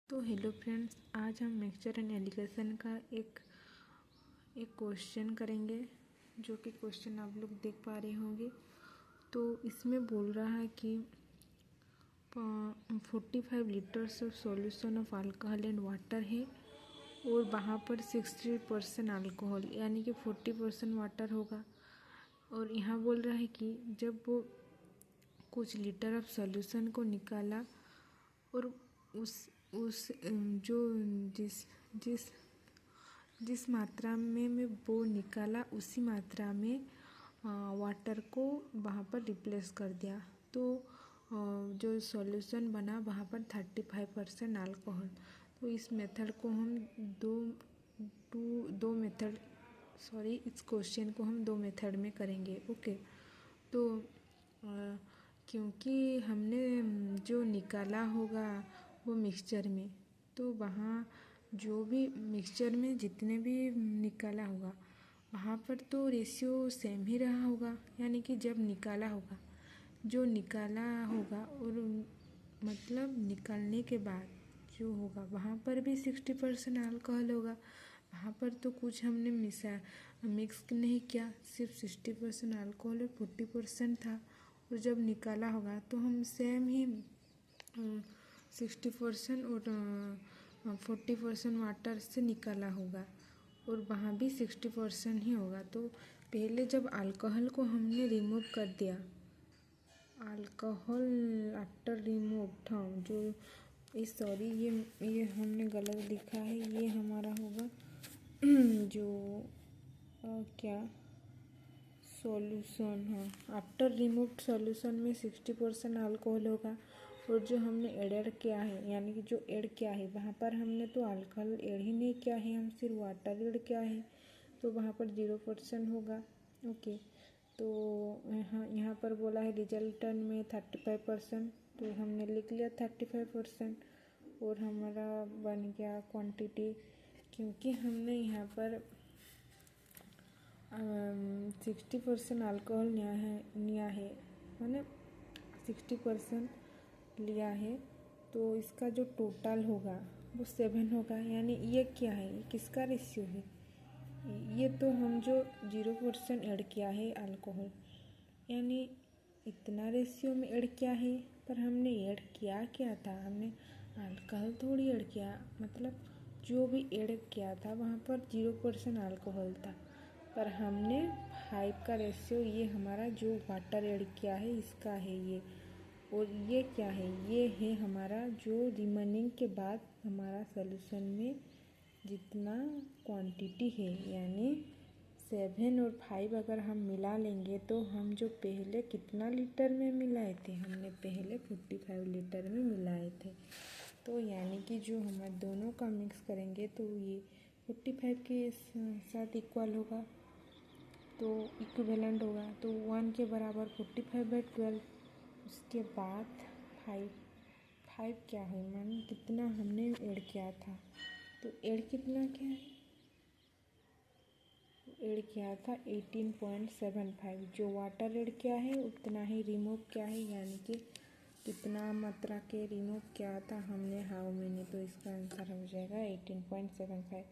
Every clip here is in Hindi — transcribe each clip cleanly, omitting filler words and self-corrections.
तो हेलो फ्रेंड्स, आज हम मिक्सचर एंड एलिगेशन का एक क्वेश्चन करेंगे, जो कि क्वेश्चन आप लोग देख पा रहे होंगे। तो इसमें बोल रहा है कि 45 litres of solution of alcohol and water है और वहाँ पर 60% अल्कोहल यानी कि 40% वाटर होगा। और यहाँ बोल रहा है कि जब वो कुछ लीटर ऑफ सॉल्यूशन को निकाला और उस जो जिस जिस जिस मात्रा में वो निकाला उसी मात्रा में वाटर को वहाँ पर रिप्लेस कर दिया। तो जो सॉल्यूशन बना वहाँ पर 35% अल्कोहल। तो इस मेथड को हम इस क्वेश्चन को हम 2 मेथड में करेंगे। ओके, तो क्योंकि हमने जो निकाला होगा वो मिक्सचर में, तो वहाँ जो भी मिक्सचर में जितने भी निकाला होगा वहाँ पर तो रेशियो सेम ही रहा होगा। यानी कि जब निकाला होगा और मतलब निकालने के बाद जो होगा वहाँ पर भी 60% अल्कोहल होगा। वहाँ पर तो कुछ हमने मिक्स नहीं किया, सिर्फ 60% अल्कोहल और 40% था। और जब निकाला होगा तो हम सेम ही 60% और 40% वाटर से निकाला होगा और वहाँ भी 60% ही होगा। तो पहले जब अल्कोहल को हमने रिमूव कर दिया, अल्कोहल आफ्टर रिमूव जो ये हमने गलत लिखा है, ये हमारा होगा जो क्या सॉल्यूशन। हाँ, आफ्टर रिमूव्ड सॉल्यूशन में 60% अल्कोहल होगा और जो हमने एड किया है यानी कि जो ऐड किया है वहाँ पर हमने तो अल्कोहल ऐड ही नहीं किया है, हम सिर्फ वाटर ऐड किया है, तो वहाँ पर 0% होगा। ओके, तो यहाँ पर बोला है रिजल्टेंट में 35%, तो हमने लिख लिया 35% और हमारा बन गया क्वांटिटी। क्योंकि हमने यहाँ पर 60% अल्कोहल लिया है मैंने 60% लिया है, तो इसका जो टोटल होगा वो 7 होगा। यानी ये क्या है, ये किसका रेशियो है? ये तो हम जो 0% ऐड किया है अल्कोहल, यानी इतना रेशियो में ऐड किया है, पर हमने ऐड किया क्या था? हमने अल्कोहल थोड़ी ऐड किया, मतलब जो भी ऐड किया था वहाँ पर 0% अल्कोहल था, पर हमने 5 का रेशियो, ये हमारा जो वाटर ऐड किया है इसका है ये। और ये क्या है? ये है हमारा जो रिमेनिंग के बाद हमारा सॉल्यूशन में जितना क्वांटिटी है, यानी 7 और 5 अगर हम मिला लेंगे तो हम जो पहले कितना लीटर में मिलाए थे, हमने पहले 45 लीटर में मिलाए थे। तो यानी कि जो हम दोनों का मिक्स करेंगे तो ये 45 के साथ इक्वल होगा, तो इक्विवेलेंट होगा। तो 1 के बराबर 45/12। उसके बाद 5 क्या है, मान कितना हमने ऐड किया था, तो ऐड कितना क्या है, ऐड किया था 18.75। जो वाटर ऐड किया है उतना ही रिमूव किया है, यानी कि कितना मात्रा के रिमूव किया था हमने, हाउ मैनी, तो इसका आंसर हो जाएगा 18.75।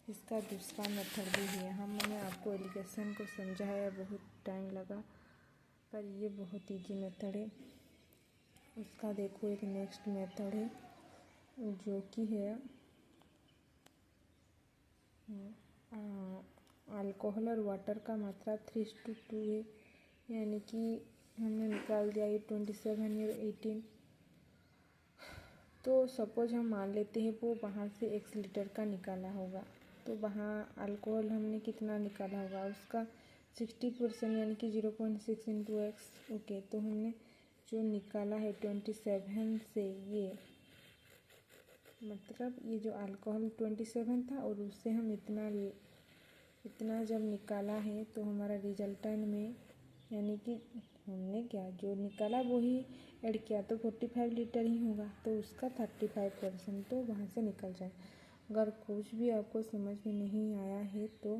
इसका दूसरा मेथड भी है, मैंने आपको एलिगेशन को समझाया, बहुत टाइम लगा, पर ये बहुत इजी मेथड है। उसका देखो एक नेक्स्ट मेथड है जो कि है अल्कोहल और वाटर का मात्रा 3:2 है, यानी कि हमने निकाल दिया ये 27 और 18। तो सपोज हम मान लेते हैं वो वहाँ से x लीटर का निकाला होगा, तो वहाँ अल्कोहल हमने कितना निकाला होगा, उसका 60% यानी कि 0.6 × x। ओके, तो हमने जो निकाला है 27 से, ये मतलब ये जो अल्कोहल 27 था और उससे हम इतना जब निकाला है तो हमारा रिजल्टेंट में, यानी कि हमने क्या जो निकाला वही ऐड किया, तो 45 लीटर ही होगा, तो उसका 35% तो वहाँ से निकल जाए। अगर कुछ भी आपको समझ में नहीं आया है तो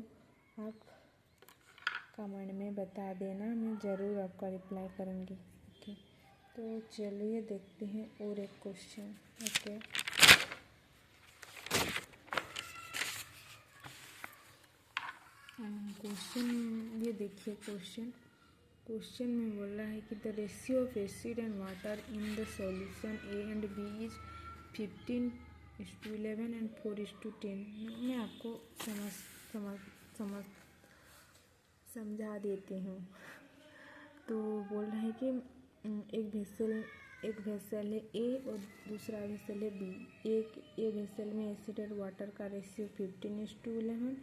आप कमेंट में बता देना, मैं ज़रूर आपका रिप्लाई करूँगी। ओके, तो चलिए देखते हैं और एक क्वेश्चन। ओके, क्वेश्चन ये देखिए क्वेश्चन में बोल रहा है कि the ratio of acid and water in the solution A and B is 15:11 and 4:10। मैं आपको समझा देती हूँ। तो बोल रहा है कि एक वेसल है ए और दूसरा वेसल है बी। एक ए वेसल में एसिड और वाटर का रेशियो 15:11